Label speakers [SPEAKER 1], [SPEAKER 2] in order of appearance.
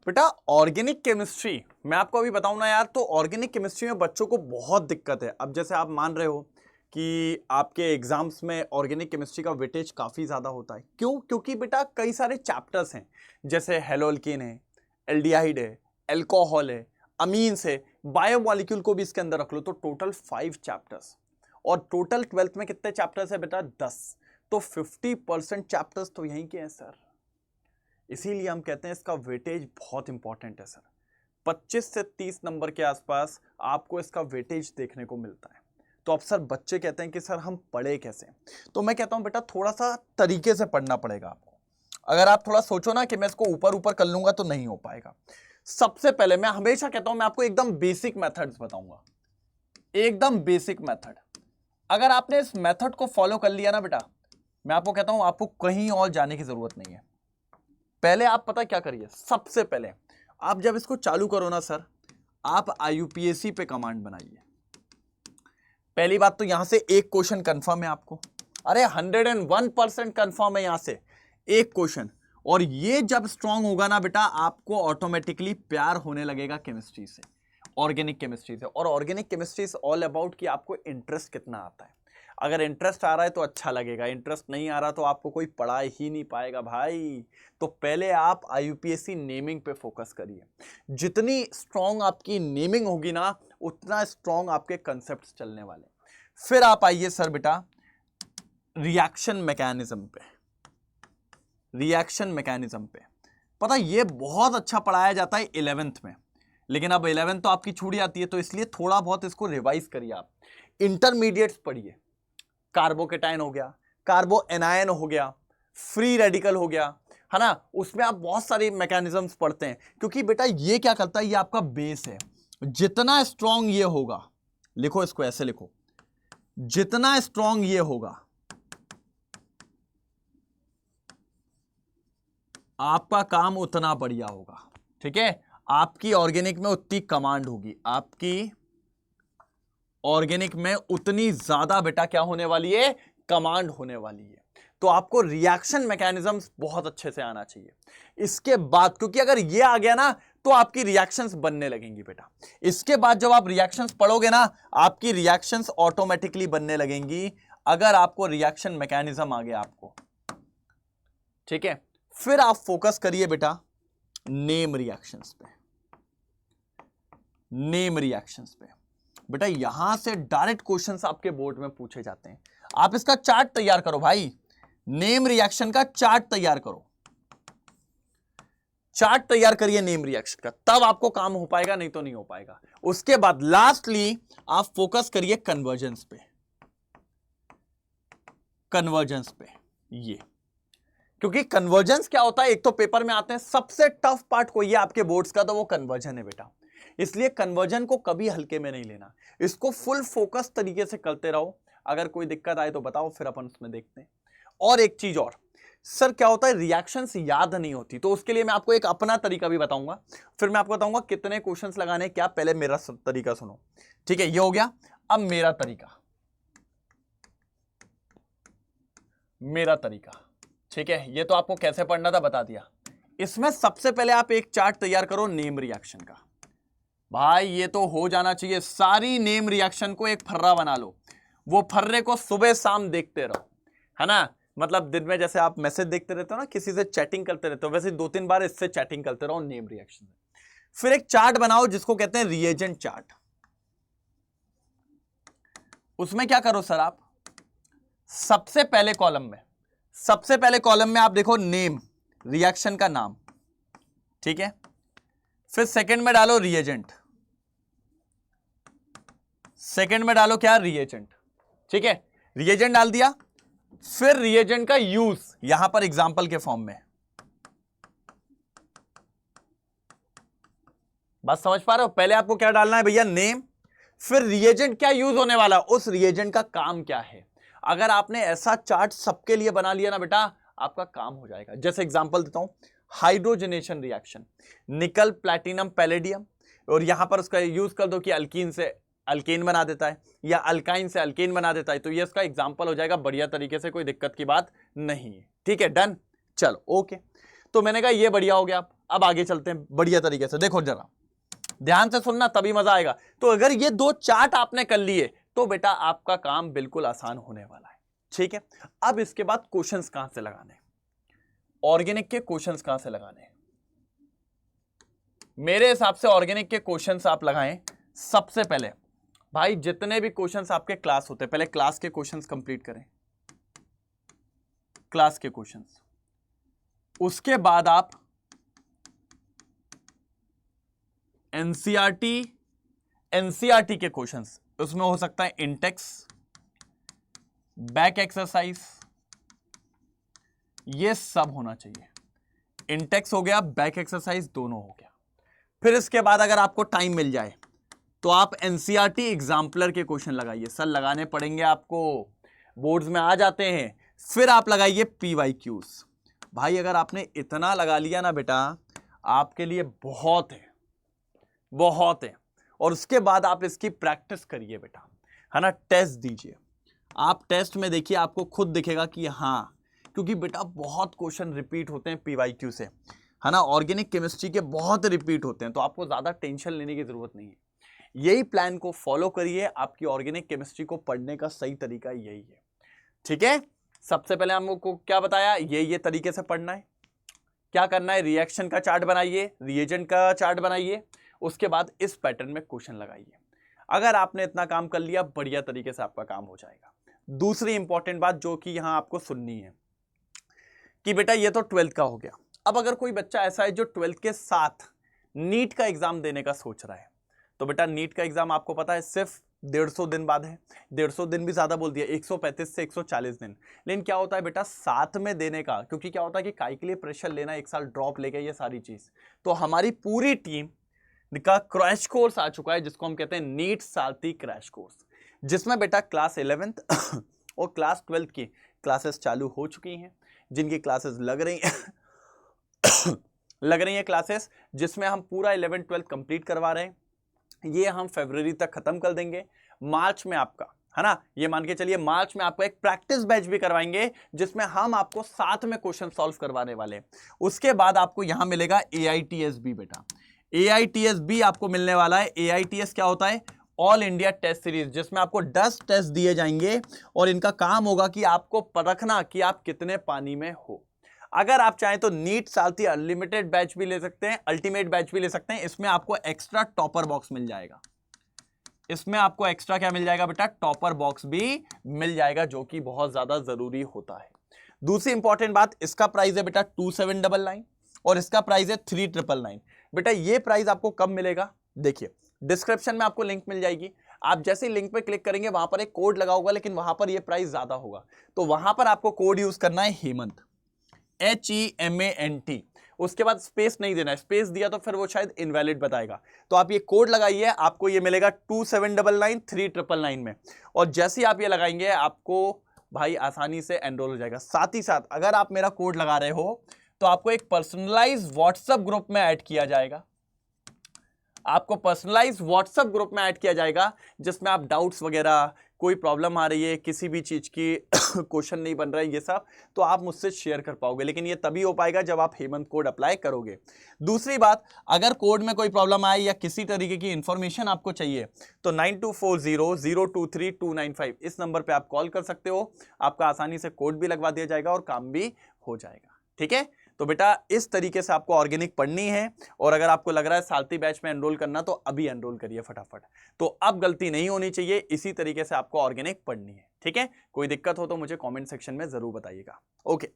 [SPEAKER 1] बेटा organic chemistry मैं आपको अभी बताऊं ना यार, तो ऑर्गेनिक केमिस्ट्री में बच्चों को बहुत दिक्कत है। अब जैसे आप मान रहे हो कि आपके एग्जाम्स में ऑर्गेनिक केमिस्ट्री का वेटेज काफी ज्यादा होता है। क्यों? क्योंकि बेटा कई सारे चैप्टर्स हैं, जैसे हेलोल्केन है, एल्डिहाइड है, एल्कोहल है, अमीन्स है, बायोमॉलिक्यूल को भी इसके अंदर रख लो तो टोटल 5 चैप्टर्स। और टोटल 12th में कितने चैप्टर्स है बेटा? 10। तो 50% चैप्टर्स तो यहीं के हैं सर। इसीलिए हम कहते हैं इसका वेटेज बहुत इंपॉर्टेंट है सर। 25 से 30 नंबर के आसपास आपको इसका वेटेज देखने को मिलता है। तो अब सर बच्चे कहते हैं कि सर हम पढ़े कैसे? तो मैं कहता हूं बेटा थोड़ा सा तरीके से पढ़ना पड़ेगा आपको। अगर आप थोड़ा सोचो ना कि मैं इसको ऊपर ऊपर कर लूंगा तो नहीं हो पाएगा। सबसे पहले मैं हमेशा कहता हूं, मैं आपको एकदम बेसिक मेथड्स बताऊंगा, एकदम बेसिक मेथड। अगर आपने इस मेथड को फॉलो कर लिया ना बेटा, मैं आपको कहता हूं आपको कहीं और जाने की जरूरत नहीं है। पहले आप पता क्या करिए, सबसे पहले आप जब इसको चालू करो ना सर, आप IUPAC पे कमांड बनाइए। पहली बात तो यहां से एक क्वेश्चन कंफर्म है आपको, अरे 101% कंफर्म है यहां से एक क्वेश्चन। और ये जब स्ट्रांग होगा ना बेटा, आपको ऑटोमेटिकली प्यार होने लगेगा केमिस्ट्री से, ऑर्गेनिक केमिस्ट्री से। और organic chemistry is all about कि आपको इंटरेस्ट कितना आता है। अगर इंटरेस्ट आ रहा है तो अच्छा लगेगा, इंटरेस्ट नहीं आ रहा तो आपको कोई पढ़ा ही नहीं पाएगा भाई। तो पहले आप IUPAC नेमिंग पे फोकस करिए। जितनी स्ट्रांग आपकी नेमिंग होगी ना, उतना स्ट्रांग आपके कंसेप्ट चलने वाले। फिर आप आइए सर बेटा रिएक्शन मैकेनिज्म पे। रिएक्शन मैकेनिज्म पे पता ये बहुत अच्छा पढ़ाया जाता है 11th में, लेकिन अब 11th तो आपकी छूट जाती है, तो इसलिए थोड़ा बहुत इसको रिवाइज करिए आप। इंटरमीडिएट्स पढ़िए, कार्बोकेटाइन हो गया, कार्बो एनायन हो गया, फ्री रेडिकल हो गया, है ना, उसमें आप बहुत सारे मैकेनिज्म्स पढ़ते हैं। क्योंकि बेटा ये क्या करता है, ये आपका बेस है। जितना स्ट्रांग ये होगा, लिखो इसको ऐसे लिखो, जितना स्ट्रांग ये होगा आपका काम उतना बढ़िया होगा। ठीक है, आपकी ऑर्गेनिक में उतनी कमांड होगी, आपकी ऑर्गेनिक में उतनी ज्यादा बेटा क्या होने वाली है, कमांड होने वाली है। तो आपको रिएक्शन मैकेनिज्म्स बहुत अच्छे से आना चाहिए। इसके बाद, क्योंकि अगर ये आ गया ना तो आपकी रिएक्शंस बनने लगेंगी बेटा। इसके बाद जब आप रिएक्शंस पढ़ोगे ना, आपकी रिएक्शंस ऑटोमेटिकली बनने लगेंगी, अगर आपको रिएक्शन मैकेनिज्म आ गया आपको। ठीक है, फिर आप फोकस करिए बेटा नेम रिएक्शंस पे। नेम रिएक्शंस पे बेटा यहां से डायरेक्ट क्वेश्चंस आपके बोर्ड में पूछे जाते हैं। आप इसका चार्ट तैयार करो भाई, नेम रिएक्शन का चार्ट तैयार करो, चार्ट तैयार करिए नेम रिएक्शन का, तब आपको काम हो पाएगा, नहीं तो नहीं हो पाएगा। उसके बाद लास्टली आप फोकस करिए कन्वर्जेंस पे। कन्वर्जेंस पे ये, क्योंकि कन्वर्जेंस क्या होता है, एक तो पेपर में आते हैं, सबसे टफ पार्ट कोई है आपके बोर्ड्स का तो वो कन्वर्जन है बेटा। इसलिए कन्वर्जन को कभी हल्के में नहीं लेना, इसको फुल फोकस तरीके से करते रहो। अगर कोई दिक्कत आए तो बताओ, फिर अपन उसमें देखते हैं। और एक चीज और सर, क्या होता है रिएक्शंस याद नहीं होती, तो उसके लिए मैं आपको एक अपना तरीका भी बताऊंगा, फिर मैं आपको बताऊंगा कितने क्वेश्चंस लगाने क्या। पहले मेरा तरीका सुनो, ठीक है, ये हो गया। अब मेरा तरीका, मेरा तरीका, ठीक है, ये तो आपको कैसे पढ़ना था बता दिया। इसमें सबसे पहले आप एक चार्ट तैयार करो नेम रिएक्शन का। भाई ये तो हो जाना चाहिए, सारी नेम रिएक्शन को एक फर्रा बना लो, वो फर्रे को सुबह शाम देखते रहो, है ना। मतलब दिन में जैसे आप मैसेज देखते रहते हो ना, किसी से चैटिंग करते रहते हो, वैसे 2-3 बार इससे चैटिंग करते रहो नेम रिएक्शन में। फिर एक चार्ट बनाओ जिसको कहते हैं रिएजेंट चार्ट। उसमें क्या करो सर, आप सबसे पहले कॉलम में आप देखो नेम, रिएक्शन का नाम, ठीक है। फिर सेकंड में डालो रिएजेंट, सेकंड में डालो क्या, रिएजेंट, ठीक है, रिएजेंट डाल दिया। फिर रिएजेंट का यूज यहां पर एग्जांपल के फॉर्म में, बात समझ पा रहे हो। पहले आपको क्या डालना है भैया, नेम, फिर रिएजेंट क्या यूज होने वाला, उस रिएजेंट का काम क्या है। अगर आपने ऐसा चार्ट सबके लिए बना लिया ना बेटा, आपका काम हो जाएगा। जैसे एग्जांपल देता हूं, हाइड्रोजनेशन रिएक्शन, निकल प्लैटिनम पैलेडियम, और यहां पर उसका यूज कर दो कि अल्कीन से अल्केन बना देता है या अल्काइन से अल्केन बना देता है, तो ये इसका एग्जांपल हो जाएगा बढ़िया तरीके से, कोई दिक्कत की बात नहीं है। ठीक है, डन, चलो ओके। तो मैंने कहा ये बढ़िया हो गया। अब आगे चलते हैं बढ़िया तरीके से। देखो जरा ध्यान से सुनना तभी मजा आएगा। तो अगर ये 2 चार्ट आपने कर लिए तो बेटा आपका काम बिल्कुल आसान होने वाला है। ठीक है, अब इसके बाद क्वेश्चंस कहां से लगाने, ऑर्गेनिक के क्वेश्चंस कहां से लगाने। मेरे हिसाब से ऑर्गेनिक के क्वेश्चंस आप लगाएं सबसे पहले। भाई जितने भी क्वेश्चंस आपके क्लास होते हैं, पहले क्लास के क्वेश्चंस कंप्लीट करें, क्लास के क्वेश्चंस। उसके बाद आप एनसीईआरटी के क्वेश्चंस, उसमें हो सकता है इंटेक्स, बैक एक्सरसाइज, ये सब होना चाहिए। इंटेक्स हो गया, बैक एक्सरसाइज दोनों हो गया। फिर इसके बाद अगर आपको टाइम मिल जाए तो आप एनसीईआरटी एग्जाम्पलर के क्वेश्चन लगाइए। सर लगाने पड़ेंगे आपको, बोर्ड्स में आ जाते हैं। फिर आप लगाइए पीवाईक्यूज। भाई अगर आपने इतना लगा लिया ना बेटा, आपके लिए बहुत है, बहुत है। और उसके बाद आप इसकी प्रैक्टिस करिए बेटा, है ना, टेस्ट दीजिए। आप टेस्ट में देखिए, आपको खुद दिखेगा कि हाँ, क्योंकि बेटा बहुत क्वेश्चन रिपीट होते हैं पीवाईक्यू से, है ना, ऑर्गेनिक केमिस्ट्री के बहुत रिपीट होते हैं, तो आपको ज्यादा टेंशन लेने की जरूरत नहीं है। यही प्लान को फॉलो करिए, आपकी ऑर्गेनिक केमिस्ट्री को पढ़ने का सही तरीका यही है। ठीक है, सबसे पहले हम लोग को क्या बताया, ये तरीके से पढ़ना है। क्या करना है, रिएक्शन का चार्ट बनाइए, रिएजेंट का चार्ट बनाइए, उसके बाद इस पैटर्न में क्वेश्चन लगाइए। अगर आपने इतना काम कर लिया, बढ़िया तरीके से आपका काम हो जाएगा। दूसरी इंपॉर्टेंट बात जो कि यहां आपको सुननी है कि बेटा ये तो 12th का हो गया। अब अगर कोई बच्चा ऐसा है जो 12th के साथ नीट का एग्जाम देने का सोच रहा है, तो बेटा नीट का एग्जाम आपको पता है सिर्फ 150 दिन बाद है। 150 दिन भी ज्यादा बोल दिया, 135 से 140 दिन। लेकिन क्या होता है बेटा साथ में देने का, क्योंकि क्या होता है कि काय के लिए प्रेशर लेना, 1 साल ड्रॉप लेके, ये सारी चीज। तो हमारी पूरी टीम का क्रैश कोर्स आ चुका है, जिसको हम कहते हैं नीट सारथी क्रैश कोर्स, जिसमें बेटा क्लास 11th और क्लास 12th की क्लासेस चालू हो चुकी हैं। जिनकी क्लासेस लग रही हैं क्लासेस, जिसमें हम पूरा 11th 12th कंप्लीट करवा रहे हैं। ये हम फरवरी तक खत्म कर देंगे। मार्च में आपका, है ना, ये मान के चलिए मार्च में आपको एक प्रैक्टिस बैच भी करवाएंगे, जिसमें हम आपको साथ में क्वेश्चन सॉल्व करवाने वाले हैं। उसके बाद आपको यहां मिलेगा AITSB बेटा, AITSB आपको मिलने वाला है। AITS क्या होता है, ऑल इंडिया टेस्ट सीरीज, जिसमें आपको 10 टेस्ट दिए जाएंगे और इनका काम होगा कि आपको परखना कि आप कितने पानी में हो। अगर आप चाहें तो नीट सारथी अनलिमिटेड बैच भी ले सकते हैं, अल्टीमेट बैच भी ले सकते हैं। इसमें आपको एक्स्ट्रा टॉपर बॉक्स मिल जाएगा। इसमें आपको एक्स्ट्रा क्या मिल जाएगा बेटा, टॉपर बॉक्स भी मिल जाएगा, जो कि बहुत ज्यादा जरूरी होता है। दूसरी इंपॉर्टेंट बात, इसका प्राइस है बेटा 2799 और इसका प्राइस है 3999। बेटा ये प्राइस आपको कब मिलेगा, देखिए डिस्क्रिप्शन में आपको लिंक मिल जाएगी। आप जैसे ही लिंक पे क्लिक करेंगे, वहां पर एक कोड लगा होगा, लेकिन वहां पर ये प्राइस ज्यादा होगा। तो वहां पर आपको कोड यूज करना है हेमंत, HEMANT। उसके बाद स्पेस नहीं देना है, स्पेस दिया तो फिर वो शायद इनवैलिड बताएगा। तो आप ये कोड लगाइए, आपको ये मिलेगा 2799 3999 में। और जैसे ही आप ये लगाएंगे, आपको भाई आसानी से एनरोल हो जाएगा। साथ ही साथ अगर आप मेरा कोड लगा रहे हो तो आपको एक पर्सनलाइज व्हाट्सएप ग्रुप में ऐड किया जाएगा। आपको पर्सनलाइज व्हाट्सएप ग्रुप में ऐड किया जाएगा, जिसमें आप डाउट्स वगैरह, कोई प्रॉब्लम आ रही है, किसी भी चीज की क्वेश्चन नहीं बन रहा है, ये सब तो आप मुझसे शेयर कर पाओगे। लेकिन ये तभी हो पाएगा जब आप हेमंत कोड अप्लाई करोगे। दूसरी बात, अगर कोड में कोई प्रॉब्लम आए या किसी तरीके की इंफॉर्मेशन आपको चाहिए तो 9240023295 इस नंबर पे आप कॉल कर सकते हो। आपका आसानी से कोड भी लगवा दिया जाएगा और काम भी हो जाएगा। ठीक है, तो बेटा इस तरीके से आपको ऑर्गेनिक पढ़नी है। और अगर आपको लग रहा है सारथी बैच में एनरोल करना, तो अभी एनरोल करिए फटाफट। तो अब गलती नहीं होनी चाहिए, इसी तरीके से आपको ऑर्गेनिक पढ़नी है। ठीक है, कोई दिक्कत हो तो मुझे कमेंट सेक्शन में जरूर बताइएगा। ओके।